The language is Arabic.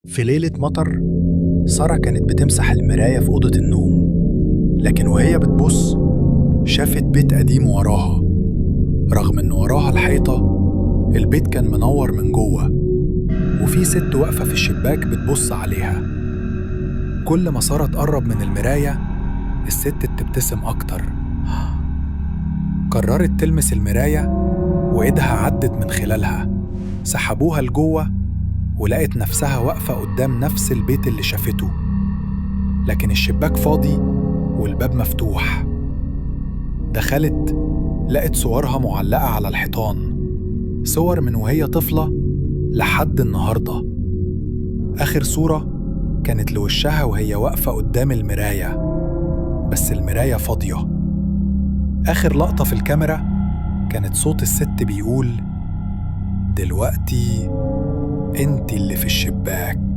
في ليلة مطر، سارة كانت بتمسح المراية في أوضة النوم، لكن وهي بتبص شافت بيت قديم وراها. رغم إن وراها الحيطة، البيت كان منور من جوه، وفي ست واقفة في الشباك بتبص عليها. كل ما سارة تقرب من المراية، الست تبتسم أكتر. قررت تلمس المراية، وإيدها عدت من خلالها. سحبوها لجوه، ولقت نفسها واقفة قدام نفس البيت اللي شافته، لكن الشباك فاضي والباب مفتوح. دخلت، لقت صورها معلقة على الحيطان، صور من وهي طفلة لحد النهاردة. آخر صورة كانت لوشها وهي واقفة قدام المراية، بس المراية فاضية. آخر لقطة في الكاميرا كانت صوت الست بيقول: دلوقتي انت اللي في الشباك.